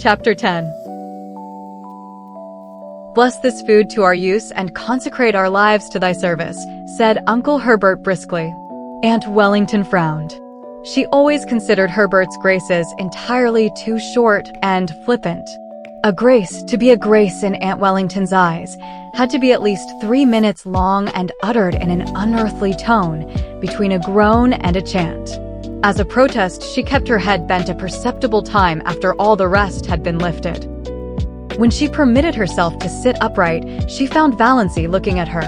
Chapter 10. "Bless this food to our use and consecrate our lives to thy service," said Uncle Herbert briskly. Aunt Wellington frowned. She always considered Herbert's graces entirely too short and flippant. A grace, to be a grace in Aunt Wellington's eyes, had to be at least 3 minutes long and uttered in an unearthly tone, between a groan and a chant. As a protest, she kept her head bent a perceptible time after all the rest had been lifted. When she permitted herself to sit upright, she found Valancy looking at her.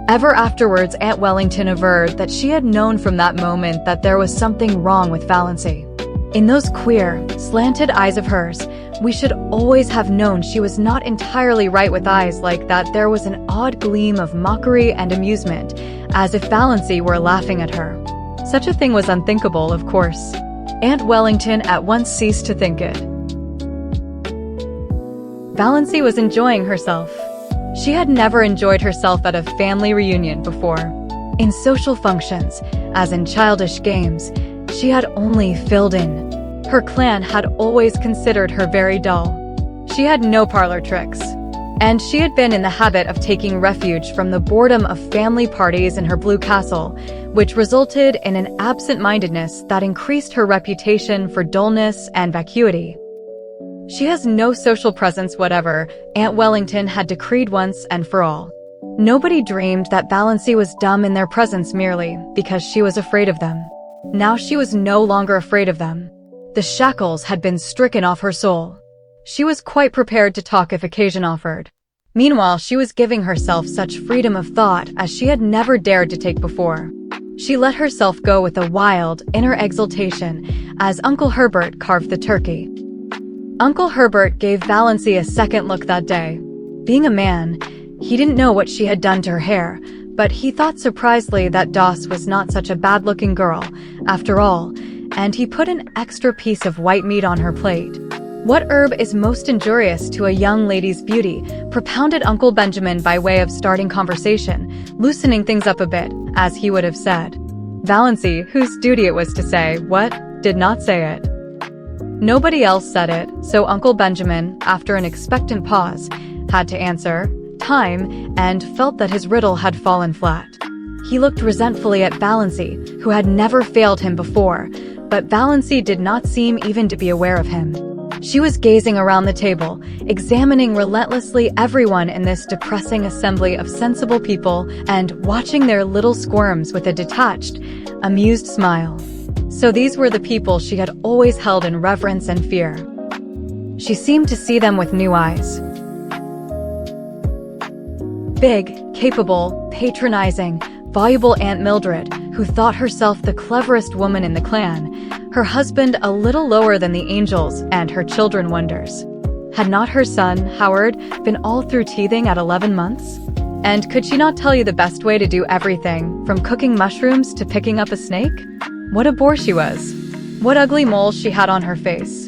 Ever afterwards, Aunt Wellington averred that she had known from that moment that there was something wrong with Valancy. In those queer, slanted eyes of hers, we should always have known she was not entirely right. With eyes like that, there was an odd gleam of mockery and amusement, as if Valancy were laughing at her. Such a thing was unthinkable, of course. Aunt Wellington at once ceased to think it. Valancy was enjoying herself. She had never enjoyed herself at a family reunion before. In social functions, as in childish games, she had only filled in. Her clan had always considered her very dull. She had no parlor tricks. And she had been in the habit of taking refuge from the boredom of family parties in her blue castle, which resulted in an absent-mindedness that increased her reputation for dullness and vacuity. "She has no social presence whatever," Aunt Wellington had decreed once and for all. Nobody dreamed that Valancy was dumb in their presence merely because she was afraid of them. Now she was no longer afraid of them. The shackles had been stricken off her soul. She was quite prepared to talk if occasion offered. Meanwhile, she was giving herself such freedom of thought as she had never dared to take before. She let herself go with a wild, inner exultation as Uncle Herbert carved the turkey. Uncle Herbert gave Valancy a second look that day. Being a man, he didn't know what she had done to her hair, but he thought surprisedly that Doss was not such a bad-looking girl, after all, and he put an extra piece of white meat on her plate. "What herb is most injurious to a young lady's beauty?" propounded Uncle Benjamin by way of starting conversation, loosening things up a bit, as he would have said. Valancy, whose duty it was to say what, did not say it. Nobody else said it, so Uncle Benjamin, after an expectant pause, had to answer, "Time," and felt that his riddle had fallen flat. He looked resentfully at Valancy, who had never failed him before, but Valancy did not seem even to be aware of him. She was gazing around the table, examining relentlessly everyone in this depressing assembly of sensible people and watching their little squirms with a detached, amused smile. So these were the people she had always held in reverence and fear. She seemed to see them with new eyes. Big, capable, patronizing, voluble Aunt Mildred, who thought herself the cleverest woman in the clan, her husband a little lower than the angels, and her children wonders. Had not her son, Howard, been all through teething at 11 months? And could she not tell you the best way to do everything, from cooking mushrooms to picking up a snake? What a bore she was. What ugly moles she had on her face.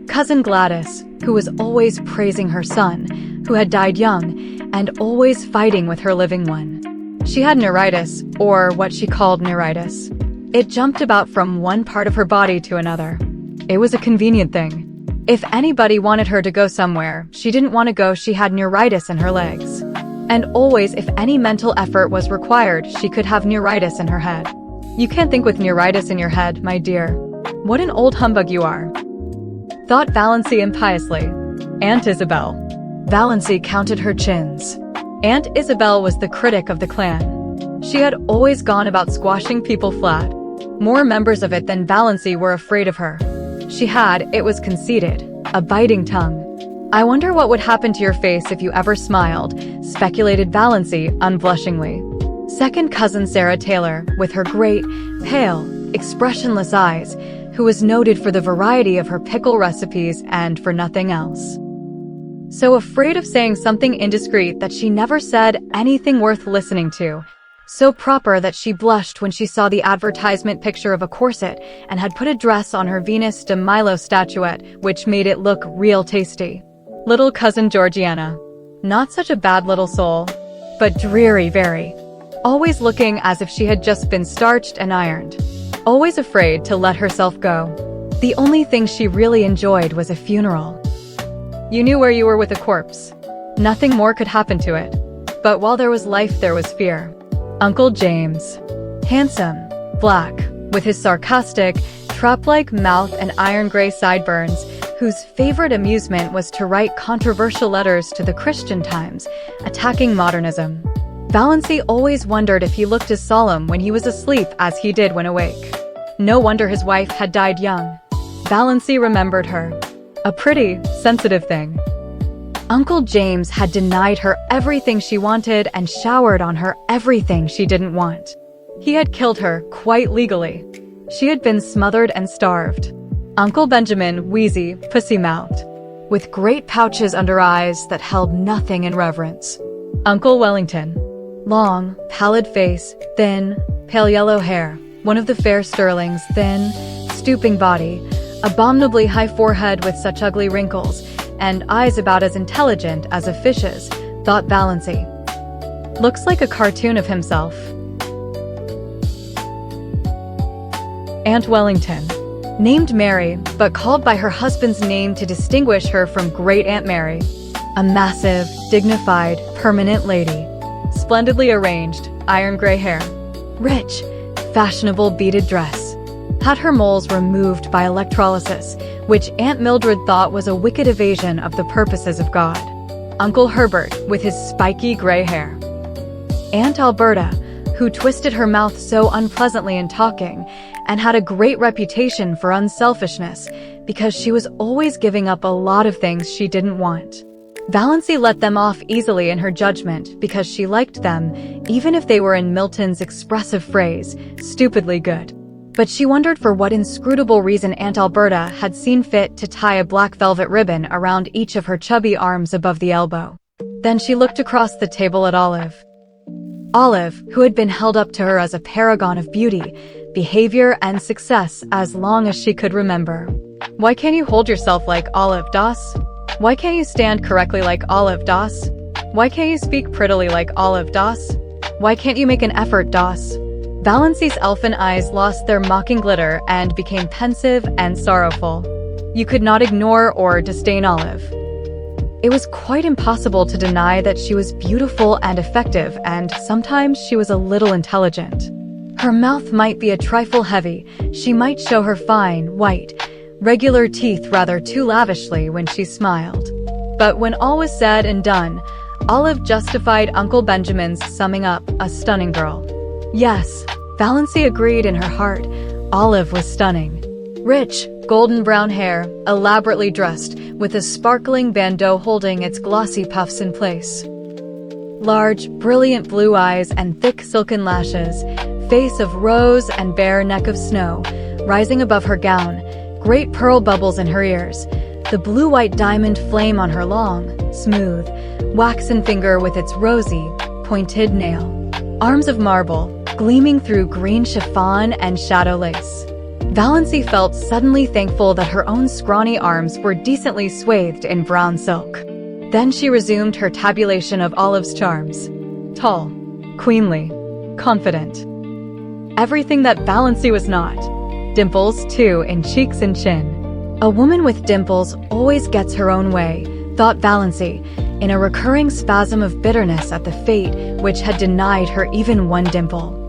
Cousin Gladys, who was always praising her son, who had died young, and always fighting with her living one. She had neuritis, or what she called neuritis. It jumped about from one part of her body to another. It was a convenient thing. If anybody wanted her to go somewhere she didn't want to go, she had neuritis in her legs. And always, if any mental effort was required, she could have neuritis in her head. "You can't think with neuritis in your head, my dear. What an old humbug you are," thought Valancy impiously. Aunt Isabel. Valancy counted her chins. Aunt Isabel was the critic of the clan. She had always gone about squashing people flat. More members of it than Valancy were afraid of her. She had, it was conceded, a biting tongue. "I wonder what would happen to your face if you ever smiled," speculated Valancy unblushingly. Second cousin Sarah Taylor, with her great, pale, expressionless eyes, who was noted for the variety of her pickle recipes and for nothing else. So afraid of saying something indiscreet that she never said anything worth listening to. So proper that she blushed when she saw the advertisement picture of a corset and had put a dress on her Venus de Milo statuette, which made it look real tasty. Little cousin Georgiana. Not such a bad little soul, but dreary very. Always looking as if she had just been starched and ironed. Always afraid to let herself go. The only thing she really enjoyed was a funeral. You knew where you were with a corpse. Nothing more could happen to it. But while there was life, there was fear. Uncle James. Handsome, black, with his sarcastic, trap-like mouth and iron-gray sideburns, whose favorite amusement was to write controversial letters to the Christian Times, attacking modernism. Valancy always wondered if he looked as solemn when he was asleep as he did when awake. No wonder his wife had died young. Valancy remembered her. A pretty, sensitive thing. Uncle James had denied her everything she wanted and showered on her everything she didn't want. He had killed her, quite legally. She had been smothered and starved. Uncle Benjamin, wheezy, pussy-mouthed, with great pouches under eyes that held nothing in reverence. Uncle Wellington. Long, pallid face, thin, pale yellow hair, one of the fair Stirling's thin, stooping body, abominably high forehead with such ugly wrinkles, and eyes about as intelligent as a fish's, thought Valancy. Looks like a cartoon of himself. Aunt Wellington. Named Mary, but called by her husband's name to distinguish her from Great Aunt Mary. A massive, dignified, permanent lady. Splendidly arranged, iron-gray hair. Rich, fashionable beaded dress. Had her moles removed by electrolysis, which Aunt Mildred thought was a wicked evasion of the purposes of God. Uncle Herbert, with his spiky gray hair. Aunt Alberta, who twisted her mouth so unpleasantly in talking, and had a great reputation for unselfishness because she was always giving up a lot of things she didn't want. Valancy let them off easily in her judgment because she liked them, even if they were, in Milton's expressive phrase, stupidly good. But she wondered for what inscrutable reason Aunt Alberta had seen fit to tie a black velvet ribbon around each of her chubby arms above the elbow. Then she looked across the table at Olive. Olive, who had been held up to her as a paragon of beauty, behavior, and success as long as she could remember. Why can't you hold yourself like Olive, Doss? Why can't you stand correctly like Olive, Doss? Why can't you speak prettily like Olive, Doss? Why can't you make an effort, Doss? Valancy's elfin eyes lost their mocking glitter and became pensive and sorrowful. You could not ignore or disdain Olive. It was quite impossible to deny that she was beautiful and effective, and sometimes she was a little intelligent. Her mouth might be a trifle heavy, she might show her fine, white, regular teeth rather too lavishly when she smiled. But when all was said and done, Olive justified Uncle Benjamin's summing up, a stunning girl. Yes, Valancy agreed in her heart, Olive was stunning. Rich, golden brown hair, elaborately dressed, with a sparkling bandeau holding its glossy puffs in place. Large, brilliant blue eyes and thick silken lashes, face of rose and bare neck of snow, rising above her gown, great pearl bubbles in her ears, the blue-white diamond flame on her long, smooth, waxen finger with its rosy, pointed nail. Arms of marble, gleaming through green chiffon and shadow lace. Valancy felt suddenly thankful that her own scrawny arms were decently swathed in brown silk. Then she resumed her tabulation of Olive's charms. Tall, queenly, confident. Everything that Valancy was not. Dimples, too, in cheeks and chin. A woman with dimples always gets her own way, thought Valancy, in a recurring spasm of bitterness at the fate which had denied her even one dimple.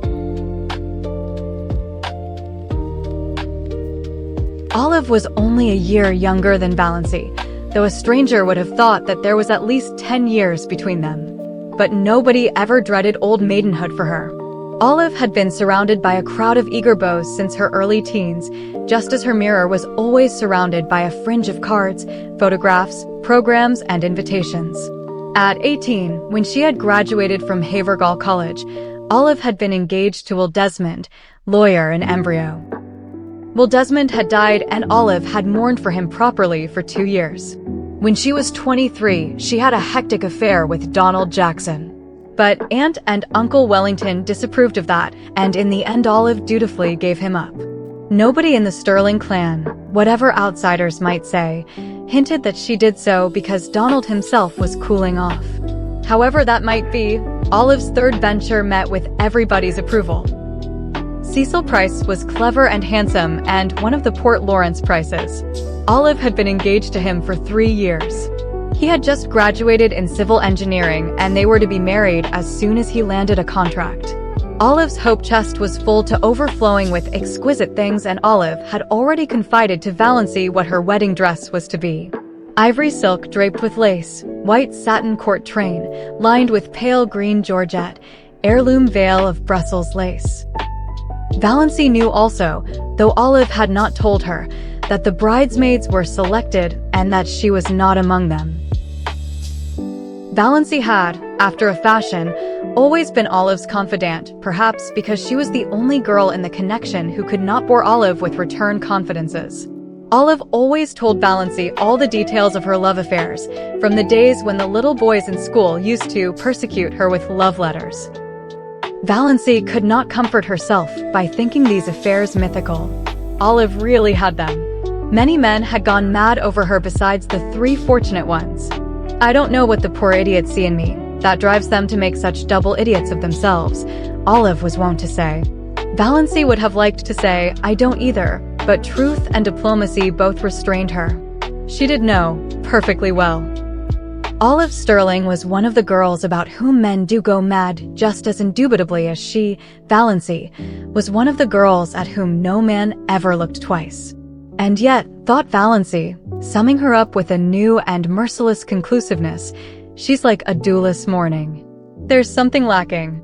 Olive was only a year younger than Valancy, though a stranger would have thought that there was at least 10 years between them. But nobody ever dreaded old maidenhood for her. Olive had been surrounded by a crowd of eager beaux since her early teens, just as her mirror was always surrounded by a fringe of cards, photographs, programs, and invitations. At 18, when she had graduated from Havergal College, Olive had been engaged to Will Desmond, lawyer in embryo. Will Desmond had died, and Olive had mourned for him properly for 2 years. When she was 23, she had a hectic affair with Donald Jackson. But Aunt and Uncle Wellington disapproved of that, and in the end Olive dutifully gave him up. Nobody in the Stirling clan, whatever outsiders might say, hinted that she did so because Donald himself was cooling off. However that might be, Olive's third venture met with everybody's approval. Cecil Price was clever and handsome and one of the Port Lawrence Prices. Olive had been engaged to him for 3 years. He had just graduated in civil engineering and they were to be married as soon as he landed a contract. Olive's hope chest was full to overflowing with exquisite things, and Olive had already confided to Valancy what her wedding dress was to be. Ivory silk draped with lace, white satin court train, lined with pale green georgette, heirloom veil of Brussels lace. Valancy knew also, though Olive had not told her, that the bridesmaids were selected and that she was not among them. Valancy had, after a fashion, always been Olive's confidant, perhaps because she was the only girl in the connection who could not bore Olive with return confidences. Olive always told Valancy all the details of her love affairs, from the days when the little boys in school used to persecute her with love letters. Valancy could not comfort herself by thinking these affairs mythical. Olive really had them. Many men had gone mad over her besides the 3 fortunate ones. "I don't know what the poor idiots see in me that drives them to make such double idiots of themselves," Olive was wont to say. Valancy would have liked to say, "I don't either," but truth and diplomacy both restrained her. She did know, perfectly well. Olive Stirling was one of the girls about whom men do go mad just as indubitably as she, Valancy, was one of the girls at whom no man ever looked twice. And yet, thought Valancy, summing her up with a new and merciless conclusiveness, she's like a dewless morning. There's something lacking.